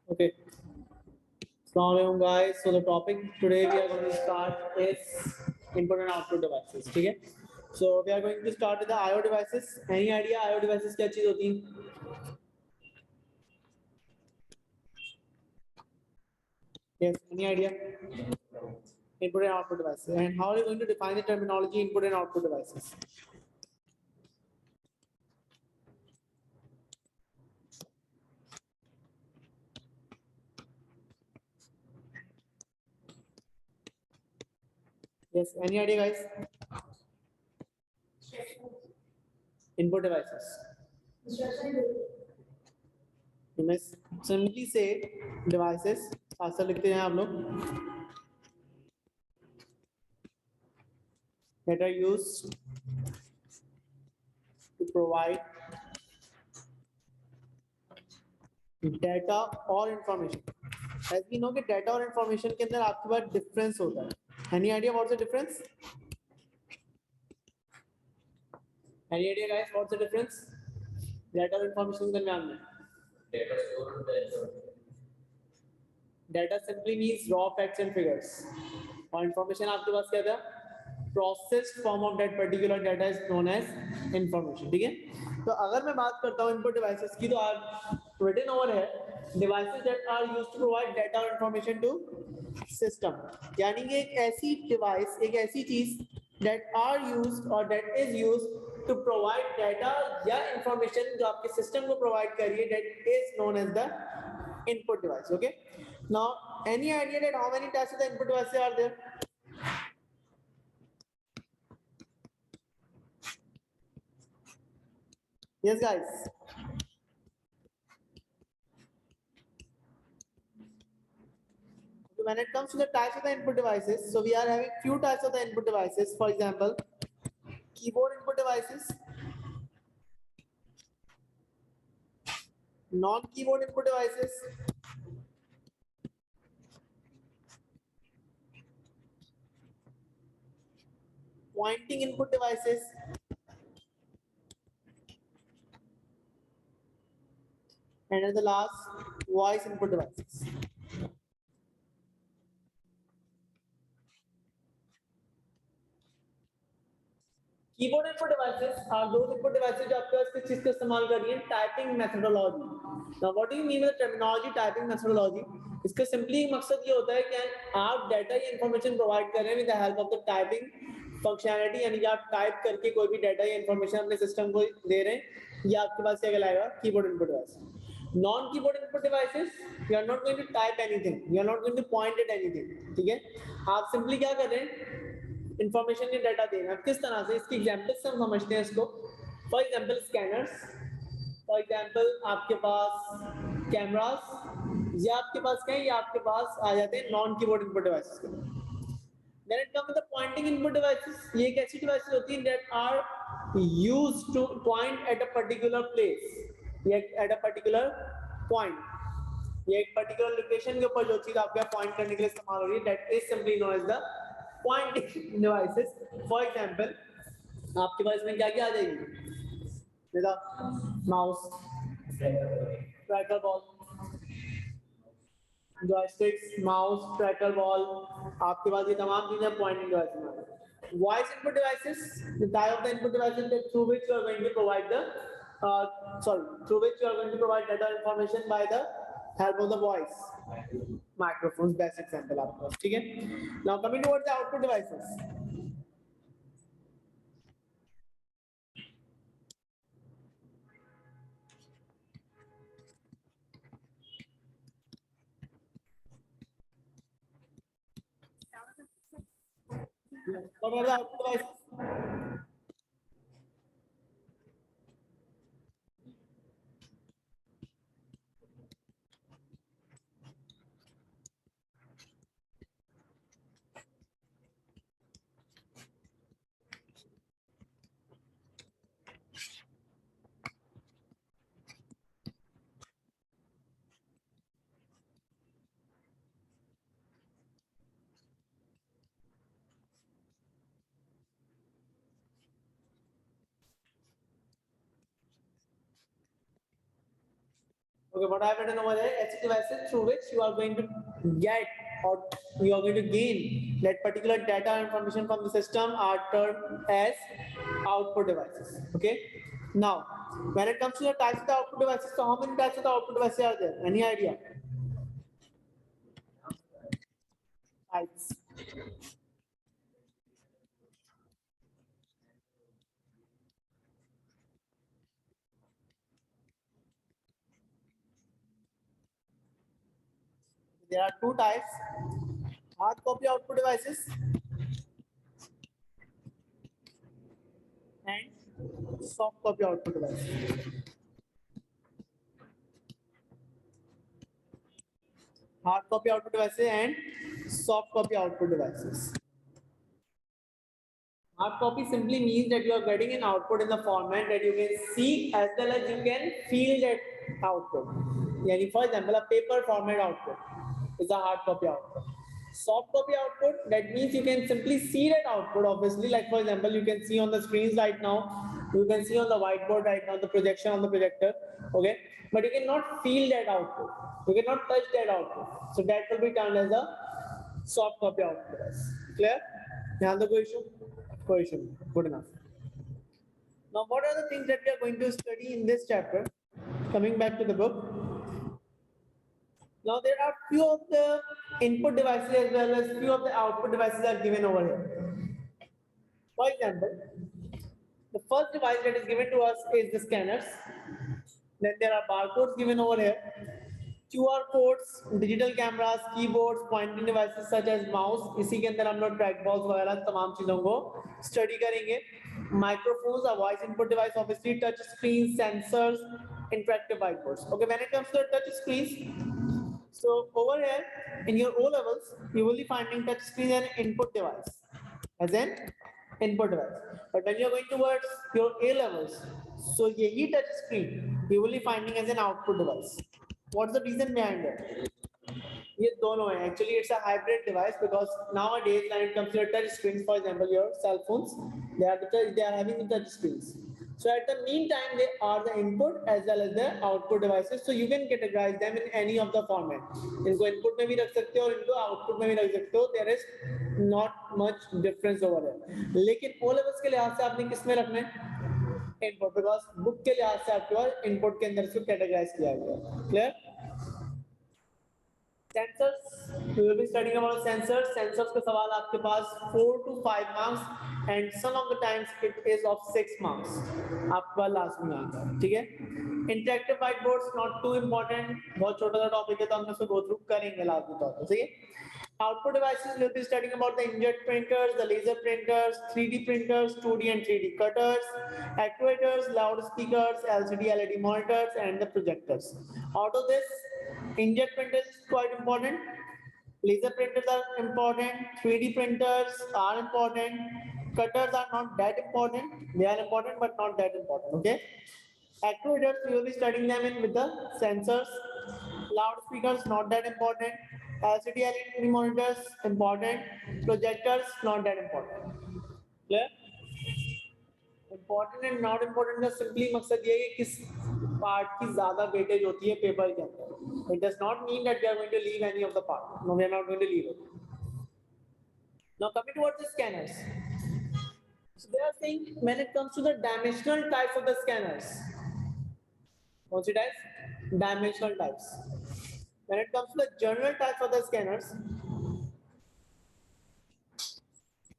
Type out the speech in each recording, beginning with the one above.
Okay. Assalamualaikum guys. So the topic today we are going to start is input and output devices. ठीक है? So we are going to start with the I/O devices. Any idea I/O devices क्या चीज होती है? Yes. Any idea? Input and output devices. And how are you going to define the terminology input and output devices? Yes. Any idea, guys? Input devices. You may simply say devices. साथ साथ लिखते हैं आप लोग. That are used to provide data or information. As we know कि data और information के अंदर आपके पास difference होता है. Any idea what's the difference? Any idea guys what's the difference? Data और information के दरमियान में. Data simply means raw facts and figures. और information आपके पास क्या था? Processed form of that particular data is known as information. ठीक है? तो अगर मैं बात करता हूँ input devices की तो आप written over है devices that are used to provide data or information to system. यानी कि एक ऐसी device, एक ऐसी चीज that are used or that is used to provide data या information जो आपके system को provide कर रही है that is known as the input device. Okay. Now, any idea that how many types of the input devices are there? Yes, guys. When it comes to the types of the input devices, so we are having few types of the input devices. For example, keyboard input devices, non-keyboard input devices, pointing input devices, and at the last, voice input devices. Keyboard input devices are those input devices जो आपके पास किस चीज का इस्तेमाल कर रही हैं typing methodology. Now what do you mean by terminology typing methodology? इसका सिंपली मकसद ये होता है कि आप डाटा या इंफॉर्मेशन प्रोवाइड कर रहे हैं with the help of the typing functionality, यानी कि आप टाइप करके कोई भी डाटा या इंफॉर्मेशन अपने सिस्टम को दे रहे हैं. ये आपके पास क्या कहलाएगा? Keyboard input device. Non keyboard input devices, you are not going to type anything, you are not going to point at anything. ठीक है, आप सिंपली क्या कर रहे हैं? इंफॉर्मेशन या डाटा देना. किस तरह से? इसकी एग्जांपल से हम समझते हैं इसको. For example scanners, for example आपके पास कैमरास, या आपके पास क्या है, या आपके पास आ जाते हैं नॉन कीबोर्ड इनपुट डिवाइसेस के. Then it comes with the pointing input devices. ये एक ऐसी डिवाइसेस होती हैं that are used to point at a particular place या एट अ पर्टिकुलर पॉइंट. ये एक पर्टिकुलर लोकेशन के ऊपर जो चीज आपके पॉइंट करने के लिए इस्तेमाल हो रही है that is simply known as the pointing devices. For example आपके पास में क्या क्या आ जाएगी? Mouse, tracker ball, joysticks, mouse, tracker ball, आपके पास ये तमाम चीजें पॉइंटिंग डिवाइस में. Voice input devices, the type of the input devices that through which you are going to provide the through which you are going to provide data information by the help of the voice. Microphones, best example आपके पास. ठीक है. Now coming towards the output devices. What are the output devices? Okay, what I have written over there, HC devices through which you are going to get or you are going to gain that particular data information from the system are termed as output devices. Okay. Now, when it comes to the types of the output devices, so how many types of the output devices are there? Any idea? Types. There are two types: hard copy output devices and soft copy output devices. Hard copy output devices and soft copy output devices. Hard copy simply means that you are getting an output in the format that you can see as well as you can feel that output. Yani for example, a paper format output is a hard copy output. Soft copy output, that means you can simply see that output, obviously, like for example, you can see on the screens right now, you can see on the whiteboard right now, the projection on the projector, okay? But you cannot feel that output. You cannot touch that output. So that will be termed as a soft copy output. Clear? Now the question? Question. Good enough. Now, what are the things that we are going to study in this chapter? Coming back to the book. Now, there are few of the input devices as well as few of the output devices are given over here. For example, the first device that is given to us is the scanners. Then there are barcodes given over here. QR codes, digital cameras, keyboards, pointing devices such as mouse. इसी के अंदर हम लोग track balls वगैरह तमाम चीजों को study करेंगे. Microphones, a voice input device, obviously touch screens, sensors, interactive whiteboards. Okay, when it comes to the touch screens, so over here in your O levels, you will be finding touch screen as an input device, as an input device. But when you're going towards your A levels, so यही touch screen you will be finding as an output device. What's the reason behind it? ये दोनों है. Actually, it's a hybrid device because nowadays when it comes to your touch screens, for example, your cell phones, they are having the touch screens. So at the meantime, they are the input as well as the output devices. So you can categorize them in any of the format. इनको input में भी रख सकते हो और इनको output में भी रख सकते हो. There is not much difference over there. लेकिन O levels के लिहाज से आपने किस में रखना है? Input, because book के लिहाज से आपके पास input के अंदर इसको categorize किया गया है. Clear? Sensors, we will be studying about sensors. Sensors का सवाल आपके पास 4 to 5 marks and some of the times it is of 6 marks. आपके पास लास्ट में आता है, ठीक है? Interactive whiteboards not too important. बहुत छोटा सा टॉपिक है तो हम इसको go through करेंगे लास्ट में तो, ठीक है? Output devices will be studying about the inkjet printers, the laser printers, 3D printers, 2D and 3D cutters, actuators, loudspeakers, LCD, LED monitors, and the projectors. Out of this, inkjet printers is quite important. Laser printers are important. 3D printers are important. Cutters are not that important. They are important but not that important. Okay. Actuators, we will be studying them in with the sensors. Loudspeakers, not that important. LCD LED monitors, important. Projectors, not that important. Clear? Important and not important का simply मकसद ये है कि किस part की ज़्यादा weightage होती है paper के अंदर. It does not mean that we are going to leave any of the part. No, we are not going to leave it. Now coming towards the scanners. So they are saying when it comes to the dimensional types of the scanners. कौन सी types? Dimensional types. When it comes to the general types of the scanners,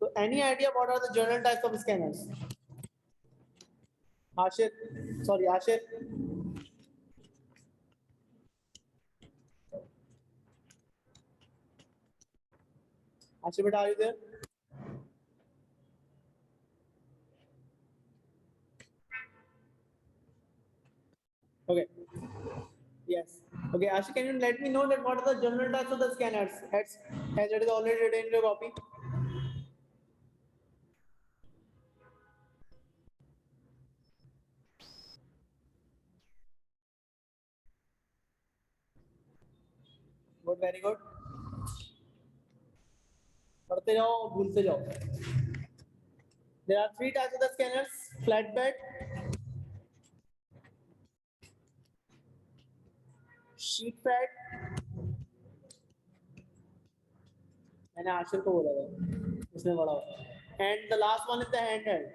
so any idea what are the general types of scanners? Ashir, sorry, Ashir. Ashir, beta, are you there? Okay. Yes. Okay, Ashir, can you let me know that what are the general types of the scanners? As it is already written in your copy. Good, very good. पढ़ते जाओ, भूलते जाओ. There are 3 types of the scanners: flatbed, sheet pad, मैंने आशर को बोला था, उसने बड़ा हुआ, and the last one is the hand held.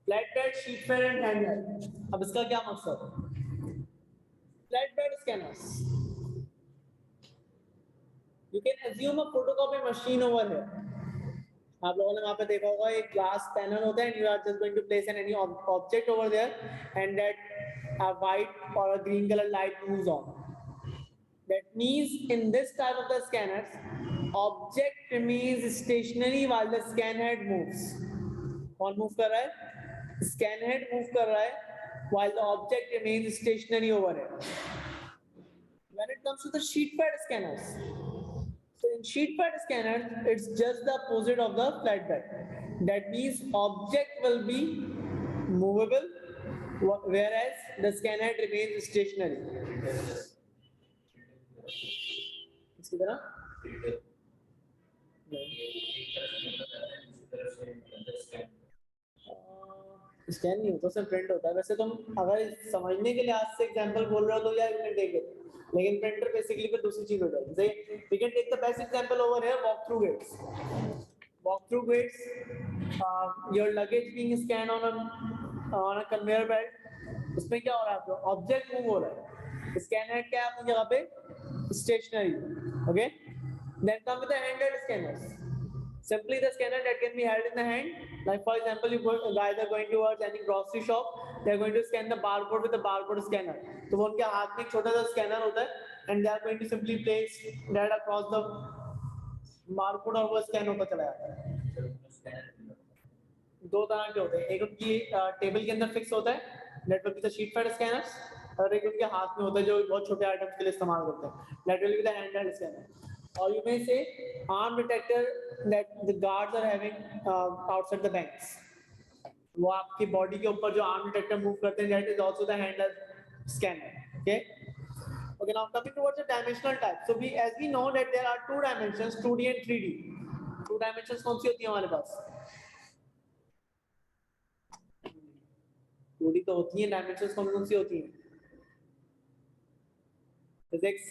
Flat bed, sheet pad and hand held. अब इसका क्या मकसद है? Flat bed scanners, you can assume a photocopy machine over here. आप लोगों ने वहां पे देखा होगा एक ग्लास पैनल होता है, and you are just going to place any object over there, and that a white or a green color light moves on. That means in this type of the scanners, object remains stationary while the scan head moves. कौन move कर रहा है? Scan head move कर रहा है while the object remains stationary over here. When it comes to the sheet pad scanners, so in sheet pad scanner, it's just the opposite of the flat bed. That means object will be movable, whereas the scanner remains stationary. इसी तरह scan नहीं होता, सिर्फ print होता है। वैसे तुम अगर समझने के लिए आज से एग्जांपल बोल रहे हो तो यार प्रिंट देख लो, लेकिन प्रिंटर बेसिकली फिर दूसरी चीज हो जाएगी। जैसे we can take the best example over here, walk through gates. Walk through gates, your luggage being scan on a conveyor belt, उसमें क्या हो रहा है? आपको ऑब्जेक्ट मूव हो रहा है, स्कैन हेड क्या है अपनी जगह पे? Stationary. Okay, then come with the hand held scanners. Simply the scanner that can be held in the hand. Like for example, guys are going towards any grocery shop, they are going to scan the barcode with the barcode scanner. तो वो उनके हाथ में एक छोटा सा scanner होता है, and they are going to simply place that across the barcode और वो स्कैन होता चला जाता है। दो तरह के होते हैं, एक उनकी टेबल के अंदर फिक्स होता है, that will be the sheet fed scanners, और एक उनके हाथ में होता है जो बहुत छोटे आइटम्स के लिए इस्तेमाल करते हैं, that will be the handheld scanner. Or you may say arm detector that the guards are having outside the banks. वो आपकी बॉडी के ऊपर जो आर्म डिटेक्टर मूव करते हैं, that is also the handheld scanner. Okay. Okay. Now coming towards the dimensional type. So as we know that there are two dimensions, 2D and 3D. Two dimensions कौन सी होती है हमारे पास? 2D तो होती है, dimensions कौन सी होती हैं? Physics,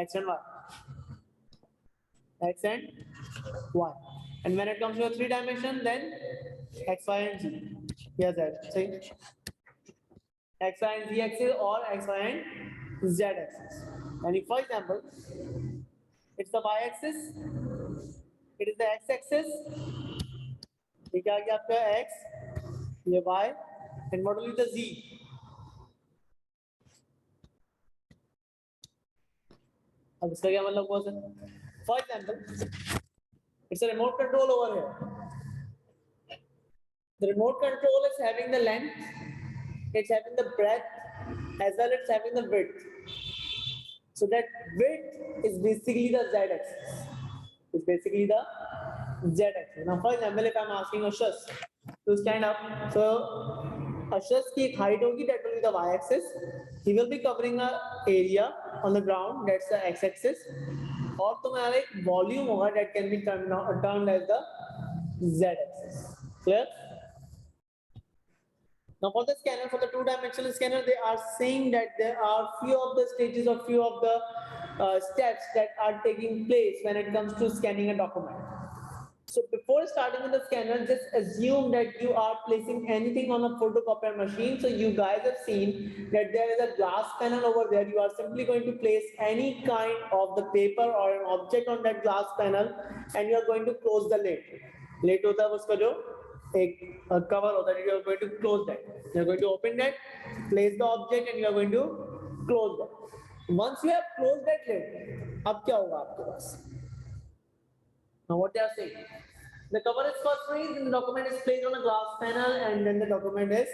x and y. X and y. And when it comes to a 3 dimension, then x, y and z. Yes, that. See? X, y and z axis or x, y and z axis. And if, for example, it's the y axis, it is the x axis. ये क्या गया आपका x, ये y, and what will be the z? अब इसका क्या मतलब हुआ sir? For example, it's a remote control over here. The remote control is having the length, it's having the breadth, as well as it's having the width. So that width is basically the z-axis. It's basically the z-axis. Now, for example, if I'm asking Ashraf to stand up, so Ashraf's की height होगी, that will be the y-axis. He will be covering a area on the ground, that's the x-axis. और तुम्हारा एक volume होगा that can be termed as the z-axis. Clear? Now for the scanner, for the two-dimensional scanner, they are saying that there are few of the stages or few of the steps that are taking place when it comes to scanning a document. So before starting with the scanner, just assume that you are placing anything on a photocopier machine. So you guys have seen that there is a glass panel over there. You are simply going to place any kind of the paper or an object on that glass panel, and you are going to close the lid. Lid होता है उसका जो एक cover होता है. You are going to close that. You are going to open that, place the object, and you are going to close that. Once you have closed that lid, अब क्या होगा आपके पास? Now what they are saying, the cover is first raised, and the document is placed on a glass panel, and then the document is,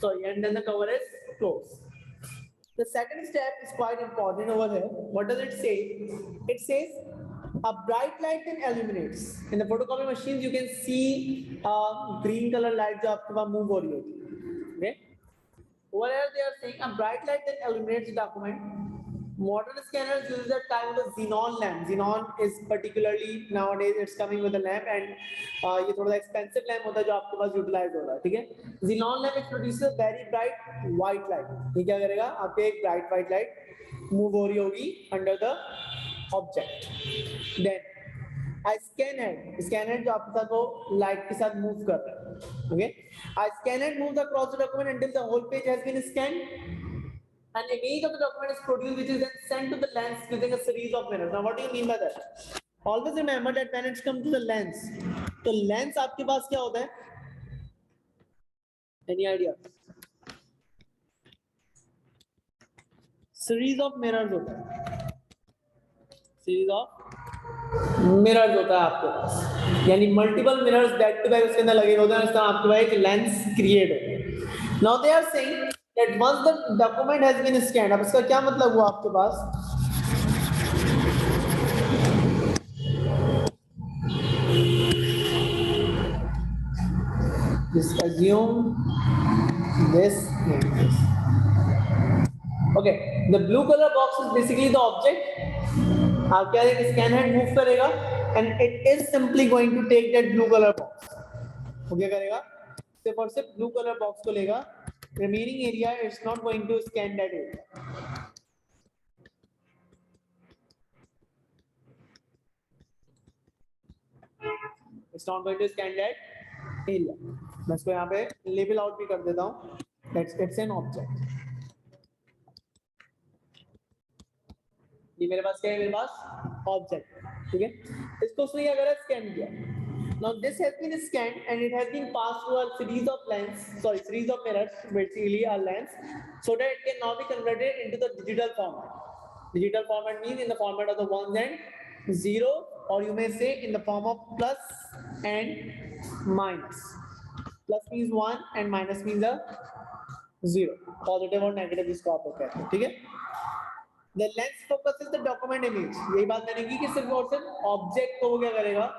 and then the cover is closed. The second step is quite important over here. What does it say? It says a bright light then illuminates. In the photocopy machines, you can see a green color light जो आपके पास move हो रही होती है. Okay. Over here they are saying a bright light then illuminates the document. Modern scanners use the type of the xenon lamp. Xenon is particularly nowadays it's coming with a lamp and ये थोड़ा सा expensive lamp होता है जो आपके पास utilize हो रहा है, ठीक है? Xenon lamp it produces very bright white light. ये क्या करेगा? आपके एक bright white light move हो रही होगी under the object. Then a scanner जो आपके साथ वो light के साथ move कर रहा है, okay? A scanner moves across the document until the whole page has been scanned. An image of the document is produced, which is then sent to the lens using a series of mirrors. Now, what do you mean by that? Always remember that when it's come to the lens, तो lens आपके पास क्या होता है? Any idea? Series of mirrors होता है. Series of mirrors होता है आपके पास. यानी multiple mirrors back to back उसके अंदर लगे होते हैं. इस तरह आपके पास एक lens create होता है. Now they are saying that once the document has been scanned, अब इसका क्या मतलब हुआ आपके पास? Just assume this and this. Okay, the blue color box is basically the object. आप क्या एक scan head move करेगा and it is simply going to take that blue color box. वो क्या करेगा? सिर्फ और सिर्फ blue color box को लेगा. Remaining area it's not going to scan that area. It's not going to scan that area. मैं इसको यहाँ पे label out भी कर देता हूँ. It's an object. ये मेरे पास क्या है? मेरे पास object, ठीक है? इसको उसने क्या करा? Scan किया. Now this has been scanned and it has been passed through a series of mirrors, basically a lens, so that it can now be converted into the digital format. Digital format means in the format of the ones and zero, or you may say in the form of plus and minus. Plus means one and minus means a zero. Positive or negative इसको आप लोग कहते हैं, ठीक है? The lens focuses the document image. यही बात मैंने की कि सिर्फ और सिर्फ ऑब्जेक्ट को वो क्या करेगा?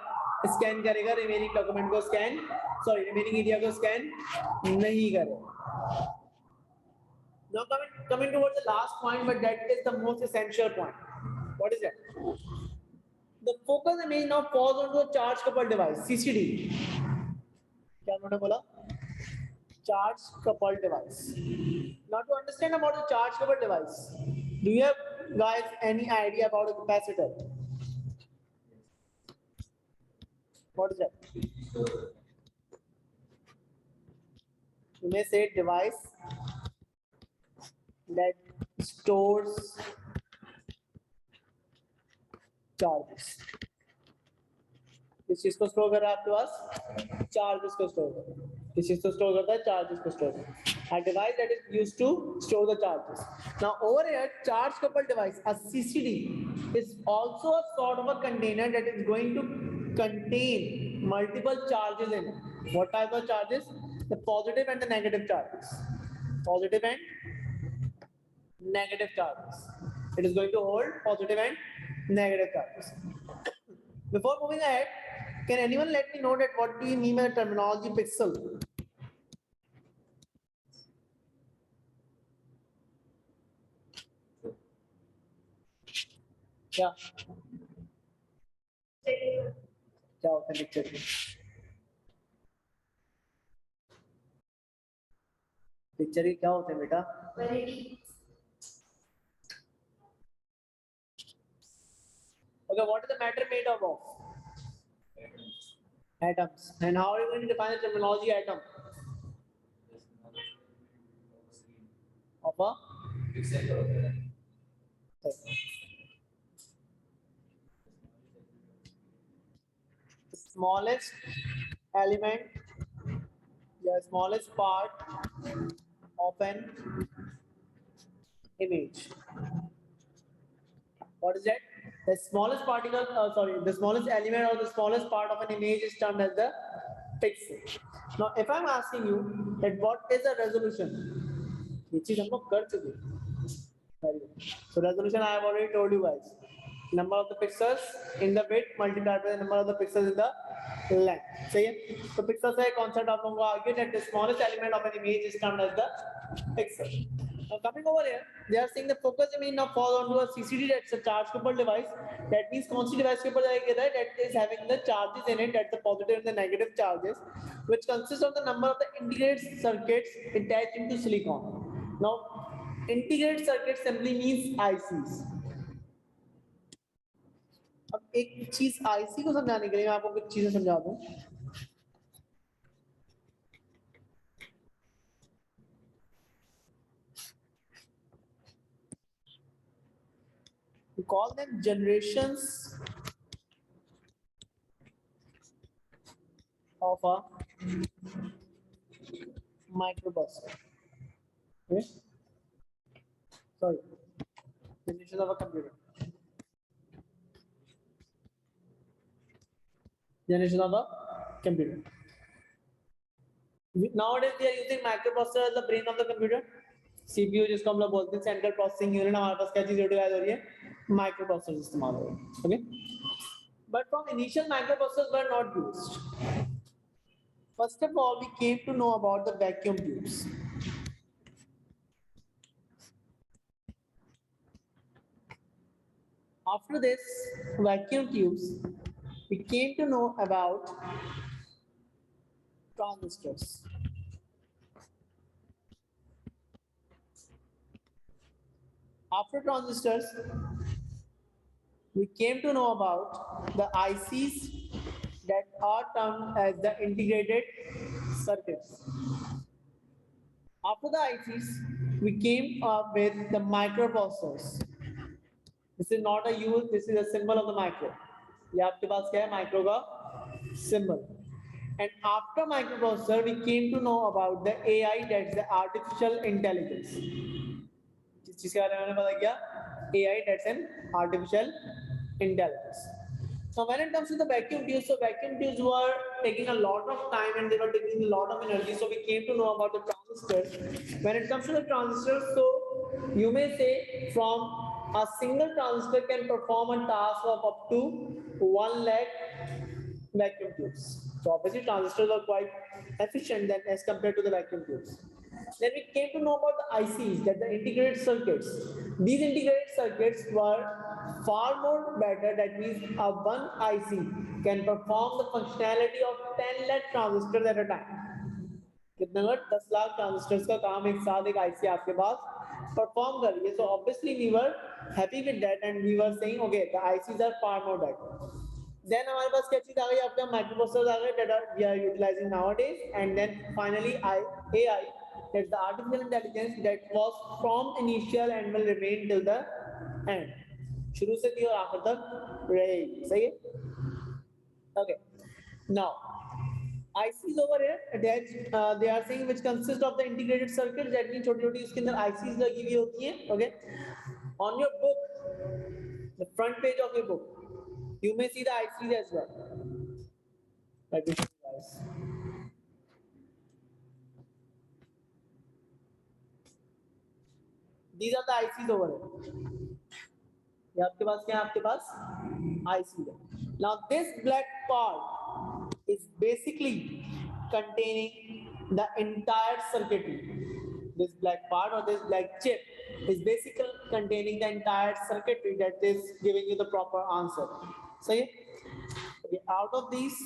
स्कैन करेगा, रिमेनिंग डॉक्यूमेंट को स्कैन, सॉरी रिमेनिंग एरिया को स्कैन नहीं करेगा. Now coming towards the last point, but that is the most essential point. What is that? The focus image now falls onto a charge coupled device, CCD. क्या उन्होंने बोला? Charge coupled device. Now to understand about the charge coupled device, do you have guys any idea about a capacitor? What is that? You may say device that stores charges. किस चीज को store कर रहा है आपके पास? Charges को store कर रहा है. किस चीज को स्टोर करता है? चार्जेस को स्टोर करता है. A device that is used to store the charges. Now over here, charge coupled device, a CCD, is also a sort of a container that is going to contain multiple charges in it. What type of charges? The positive and the negative charges. Positive and negative charges. It is going to hold positive and negative charges. Before moving ahead, can anyone let me know that what do you mean by terminology pixel? क्या क्या होता है picture? Picture के क्या होते हैं बेटा? Okay, what is the matter made up of? Atoms. And how are you going to define the terminology atom? Of a smallest element, the smallest part of an image. What is that? The smallest particle, the smallest element or the smallest part of an image is termed as the pixel. Now, if I'm asking you that what is the resolution, which is very good. So resolution I have already told you guys. Number of the pixels in the width multiplied by the number of the pixels in the length. सही है? तो pixels का concept आप लोगों को आगे that the smallest element of an image is termed as the pixel. Now coming over here, they are saying the focus domain now fall onto a CCD, that's a charge coupled device. That means कौन सी device के ऊपर जाएगा that is having the charges in it, that's the positive and the negative charges, which consists of the number of the integrated circuits attached into silicon. Now integrated circuit simply means ICs. अब एक चीज IC को समझाने के लिए मैं आपको कुछ चीजें समझा दूं. We call them generations of a microprocessor. Okay? Sorry, generations of a computer. Generation of a computer. Nowadays they are using microprocessor as the brain of the computer. CPU जिसको हम लोग बोलते हैं सेंट्रल प्रोसेसिंग यूनिट, हमारे पास क्या चीज utilise हो रही है, माइक्रोप्रोसेसर इस्तेमाल हो रहे हैं. Okay, but from initial microprocessors were not used. First of all, we came to know about the vacuum tubes. After this vacuum tubes, we came to know about transistors. After transistors, we came to know about the ICs that are termed as the integrated circuits. After the ICs, we came up with the microprocessors. This is not a use, this is a symbol of the micro. ये आपके पास क्या है, micro का symbol. And after microprocessor, we came to know about the AI, that's the artificial intelligence. किस चीज के बारे में मैंने पता किया, AI, that's an artificial intelligence. So when it comes to the vacuum tubes, so vacuum tubes were taking a lot of time and they were taking a lot of energy. So we came to know about the transistors. When it comes to the transistors, so you may say from a single transistor can perform a task of up to 1 lakh vacuum tubes. So obviously transistors are quite efficient than as compared to the vacuum tubes. Then we came to know about the ICs, that the integrated circuits. These integrated circuits were far more better. That means a one IC can perform the functionality of 10 lakh transistors at a time. कितने बार 10 lakh transistors का काम एक साथ एक IC आपके पास perform कर रही है. So obviously we were happy with that and we were saying okay the ICs are far more better. Then हमारे पास क्या चीज आ गई, आपका माइक्रोप्रोसेसर आ गए that are we are utilising nowadays. And then finally AI, that's the artificial intelligence that was from initial and will remain till the end. शुरू से थी और आखिर तक रहेगी. सही है. Okay, now ICs over here, that they are saying which consist of the integrated circuits. That means छोटी छोटी इसके अंदर ICs लगी हुई होती हैं. Okay, on your book, the front page of your book, you may see the ICs as well. Let me show you guys. These are the ICs over here. ये आपके पास क्या है, आपके पास IC है. Now this black part is basically containing the entire circuitry. This black part or this black chip is basically containing the entire circuitry that is giving you the proper answer. So okay, out of these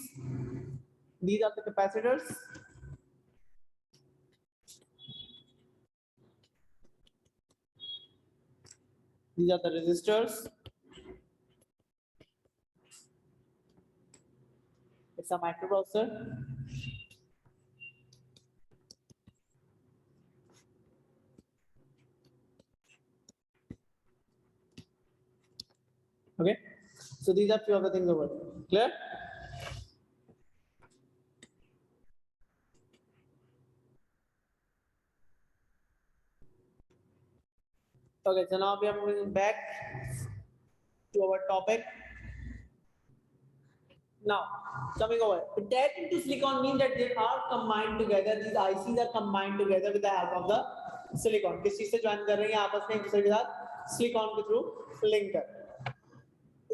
are the capacitors. These are the resistors. It's a microprocessor. Okay, so these are few of the things over there. Clear? Okay, so now we are moving back to our topic. Now, coming over, attached into silicon means that they are combined together. These ICs are combined together with the help of the silicon. किस चीज से join कर रहे हैं आपस में एक दूसरे के साथ, silicon के through link कर.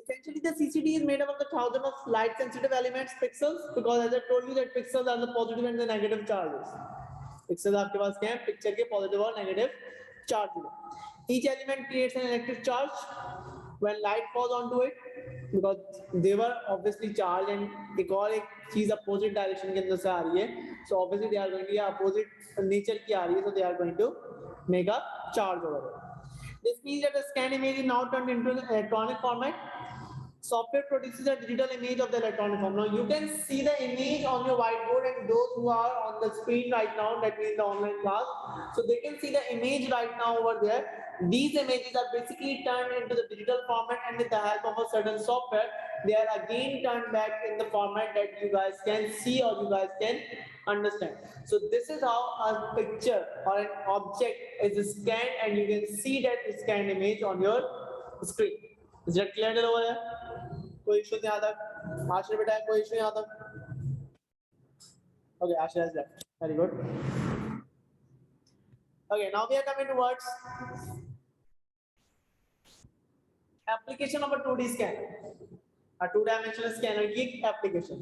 Essentially, the CCD is made up of the thousand of light-sensitive elements, pixels, because as I told you that pixels are the positive and the negative charges. Pixels आपके पास क्या है, picture के positive और negative charge. Each element creates an electric charge when light falls onto it, because they were obviously charged, and एक और एक चीज अपोजिट डायरेक्शन के अंदर से आ रही है, so obviously they are going to, opposite nature की आ रही है, so they are going to make a charge over it. This means that the scanned image is now turned into an electronic format. Software produces a digital image of the electronic form. Now you can see the image on your whiteboard, and those who are on the screen right now, that means the online class, so they can see the image right now over there. These images are basically turned into the digital format, and with the help of a certain software, they are again turned back in the format that you guys can see or you guys can understand. So this is how a picture or an object is scanned, and you can see that scanned image on your screen. Is that clear over there? कोई issue नहीं आता? आश्रय बेटा कोई issue नहीं आता? Okay, Ashray has left. Very good. Okay, now we are coming towards application of a 2D scanner, a two-dimensional scanner की application.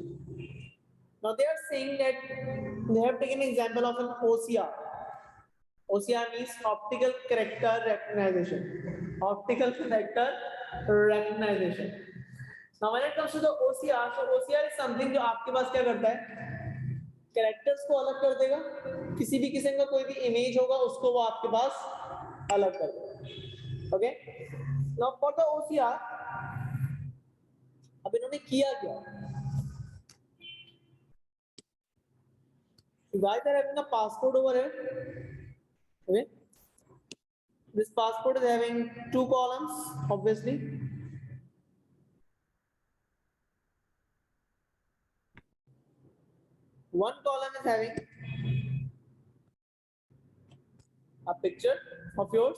Now they are saying that they have taken an example of an OCR. OCR means optical character recognition. Optical character recognition. Now when it comes to the OCR, so OCR is something जो आपके पास क्या करता है, characters को अलग कर देगा, किसी भी किस्म का कोई भी इमेज होगा उसको वो आपके पास अलग कर देगा. Okay, now for the OCR अब इन्होंने किया क्या, guys are having a passport over here. Okay, this passport is having two columns, obviously. One column is having a picture of yours,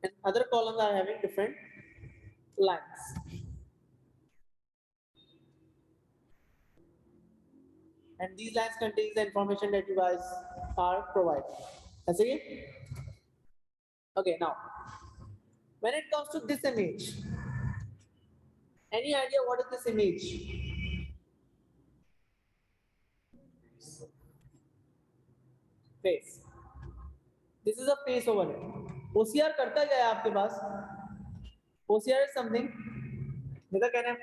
and other columns are having different lines. And these lines contain the information that you guys are providing. That's it. Okay, now when it comes to this image, any idea what is this image? Face. This is a face over here. OCR करता क्या है आपके पास? OCR is something. मेरा कहना है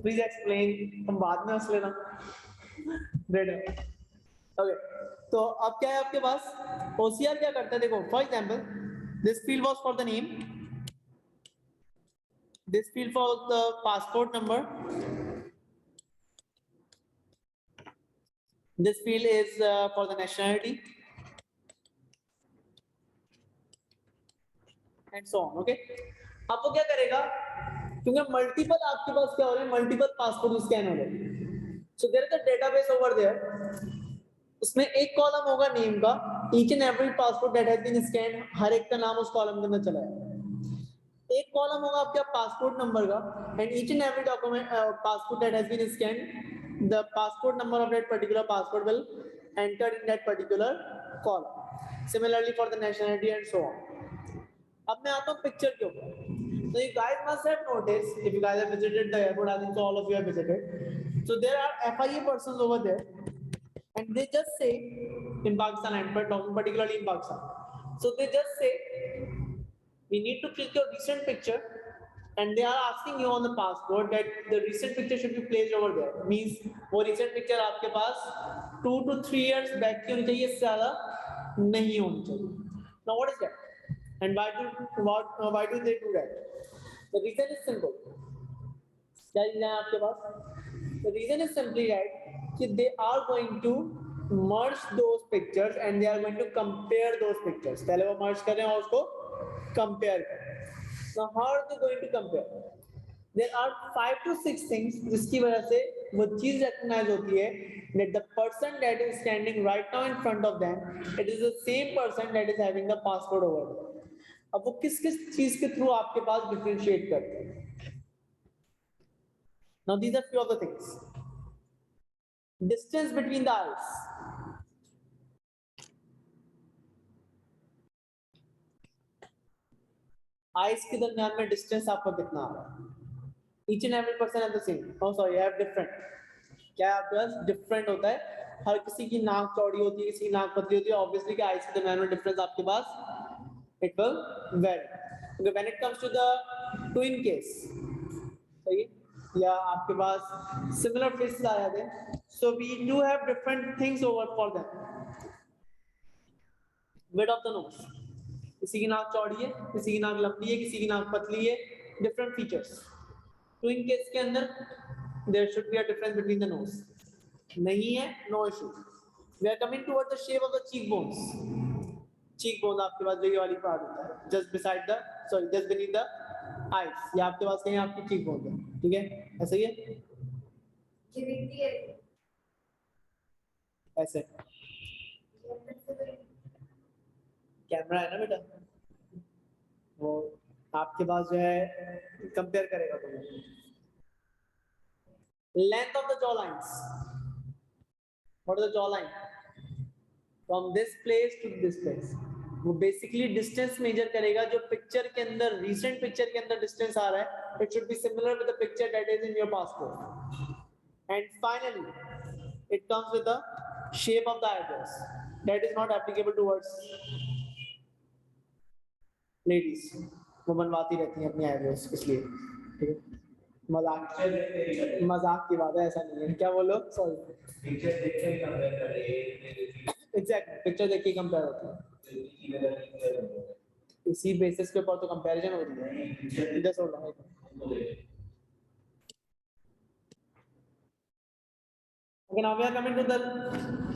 please explain. हम बाद में हंस लेना. Great. Okay. तो अब क्या है आपके पास? OCR क्या करता है? देखो, for example, this field was for the name. This field for the passport number. This field is for the nationality, and so on. Okay. अब वो क्या करेगा? क्योंकि मल्टीपल आपके पास क्या हो रहे हैं? मल्टीपल पासपोर्ट स्कैन हो रहे हैं. So there is a database over there. उसमें एक कॉलम होगा नेम का. Each and every passport that has been scanned, हर एक का नाम उस कॉलम के अंदर चला है. एक कॉलम होगा आपका पासपोर्ट नंबर का, and each and every document passport that has been scanned, the passport number of that particular passport will enter in that particular column. Similarly for the nationality and so on. अब मैं आता हूँ picture के ऊपर. So you guys must have noticed, if you guys have visited the airport, I think so all of you have visited. So there are FIA persons over there, and they just say in Pakistan, and talking particularly in Pakistan. So they just say, we need to click your recent picture, and they are asking you on the passport that the recent picture should be placed over there. Means वो recent picture आपके पास 2 to 3 years back की होनी चाहिए, इससे ज़्यादा नहीं होनी चाहिए. Now what is that? And why do they do that? The reason is simple. क्या reason है आपके पास? The reason is simply that कि they are going to merge those pictures and they are going to compare those pictures. पहले वो merge कर रहे हैं और उसको compare कर रहे हैं. Now how are they going to compare? There are 5 to 6 things जिसकी वजह से वो चीज recognize होती है that the person that is standing right now in front of them, it is the same person that is having the passport over there. अब वो किस किस चीज के थ्रू आपके पास differentiate करते हैं? Now these are few of the things. Distance between the eyes. Eyes के दरमियान में distance आपको कितना आ रहा है? Each and every person has the same. Oh sorry, I have different. क्या आपके पास different होता है? हर किसी की नाक चौड़ी होती है, किसी की नाक पतली होती है, ऑब्वियसली कि आईज के दरमियान में डिफरेंस आपके पास it will vary. Okay, when it comes to the twin case, सही है, या आपके पास similar faces आ जाते हैं, so we do have different things over for them. Width of the nose, किसी की नाक चौड़ी है, किसी की नाक लंबी है, किसी की नाक पतली है, different features. Twin case के अंदर there should be a difference between the nose. नहीं है, no issue. We are coming towards the shape of the cheekbones. Cheekbone आपके पास जो ये वाली पार्ट होता है, just beneath the eyes. ये आपके पास कहीं आपकी cheekbone है, ठीक है, ऐसे ही है, ऐसे. कैमरा है ना बेटा, वो आपके पास जो है कंपेयर करेगा तो. Length of the jaw lines. What is the jaw line? From this place to this place. वो बेसिकली डिस्टेंस मेजर करेगा जो पिक्चर के अंदर, रीसेंट पिक्चर के अंदर डिस्टेंस आ रहा है, it should be similar with the picture that is in your passport. And finally it comes with the shape of the eyebrows that is not applicable towards ladies. वो बनवाती रहती हैं अपनी eyebrows, इसलिए, ठीक है. मजाक की बात है, ऐसा नहीं है. क्या बोलो, सॉरी, पिक्चर देख के कंपेयर कर रहे हैं. एग्जैक्टली, पिक्चर देख के कंपेयर होती है, इसी बेसिस के ऊपर तो कंपैरिजन हो रही है. इधर सोच रहा हूं. Okay, now we are coming to the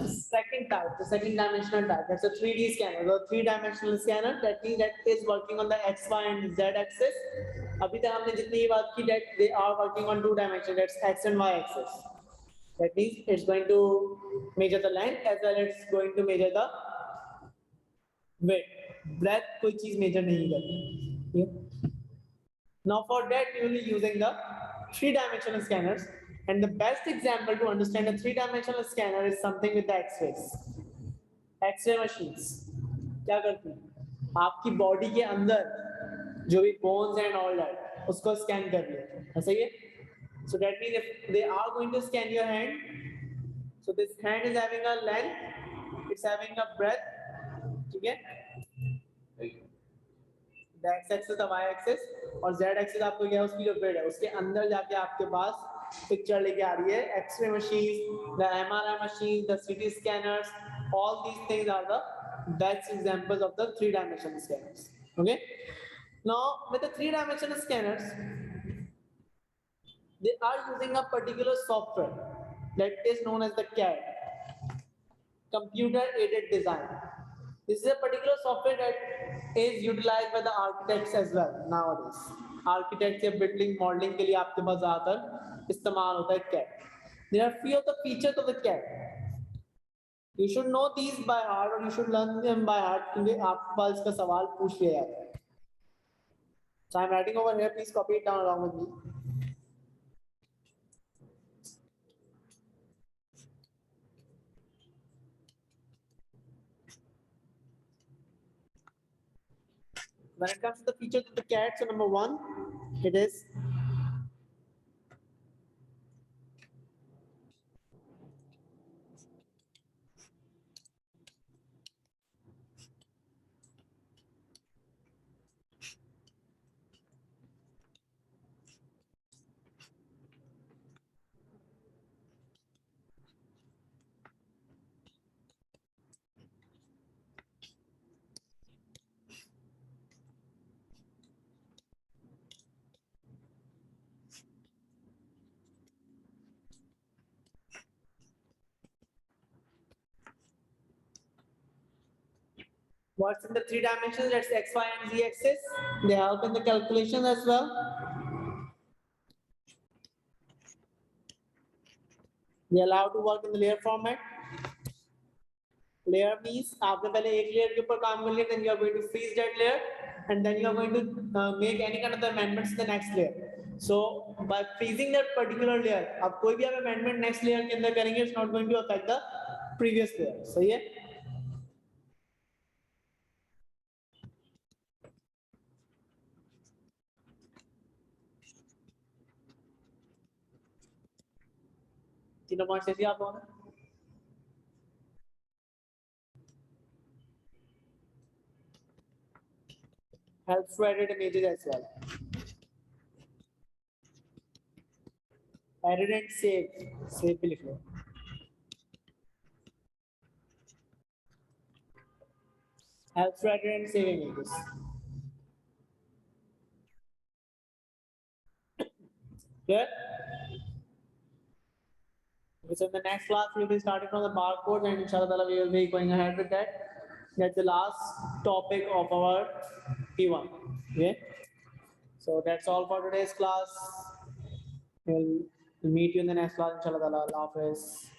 second type, the second dimensional type. That's a 3D scanner. The 3-dimensional scanner, that means that is working on the x, y and z axis. अभी तक हमने जितनी बात की, that they are working on 2 dimensions, that's x and y axis. That means it's going to measure the length as well as it's going to measure the width. Breadth कोई चीज measure नहीं करती. Now for that we will be using the 3-dimensional scanners. And the best example to understand a 3-dimensional scanner is something with the X-rays. X-ray machines क्या करती हैं? आपकी body के अंदर जो भी bones and all that, उसको scan कर लिया, ऐसा ही है. So that means if they are going to scan your hand, so this hand is having a length, it's having a breadth, ठीक है. The x-axis, the y-axis और z-axis आपको क्या है, उसकी जो width है, उसके अंदर जाके आपके पास पिक्चर लेके आ रही है. X-ray machines, the MRI machines, the CT scanners, all these things are the best examples of the 3-dimensional scanners. Okay. Now with the 3-dimensional scanners, they are using a particular software that is known as the CAIE, computer aided design. This is a particular software that is utilized by the architects as well nowadays. Architects या building modeling के लिए आपके पास ज़्यादातर इस्तेमाल होता है CAD. There are few of the features of the CAD. You should know these by heart or you should learn them by heart क्योंकि आपके पास इसका सवाल पूछ लिया जाता है. So I'm writing over here. Please copy it down along with me. When it comes to the features of the CAD, so number 1, it is what's in the 3 dimensions, that's x, y and z axis. They help in the calculation as well. They allow to work in the layer format. Layer means आपने पहले एक layer के ऊपर काम कर लिया, then you are going to freeze that layer and then you are going to make any kind of the amendments in the next layer. So by freezing that particular layer, आप कोई भी आप amendment next layer के अंदर करेंगे, it's not going to affect the previous layer. सही है? तीनों पॉइंट्स ऐसे आप होना. helps to edit images as well. Edit and save भी लिख लो. Helps to edit and save images. Clear? So in the next class we will be starting from the barcode, and inshallah we will be going ahead with that. That's the last topic of our P1. Okay. So that's all for today's class. We'll meet you in the next class, inshallah. Allah Hafiz.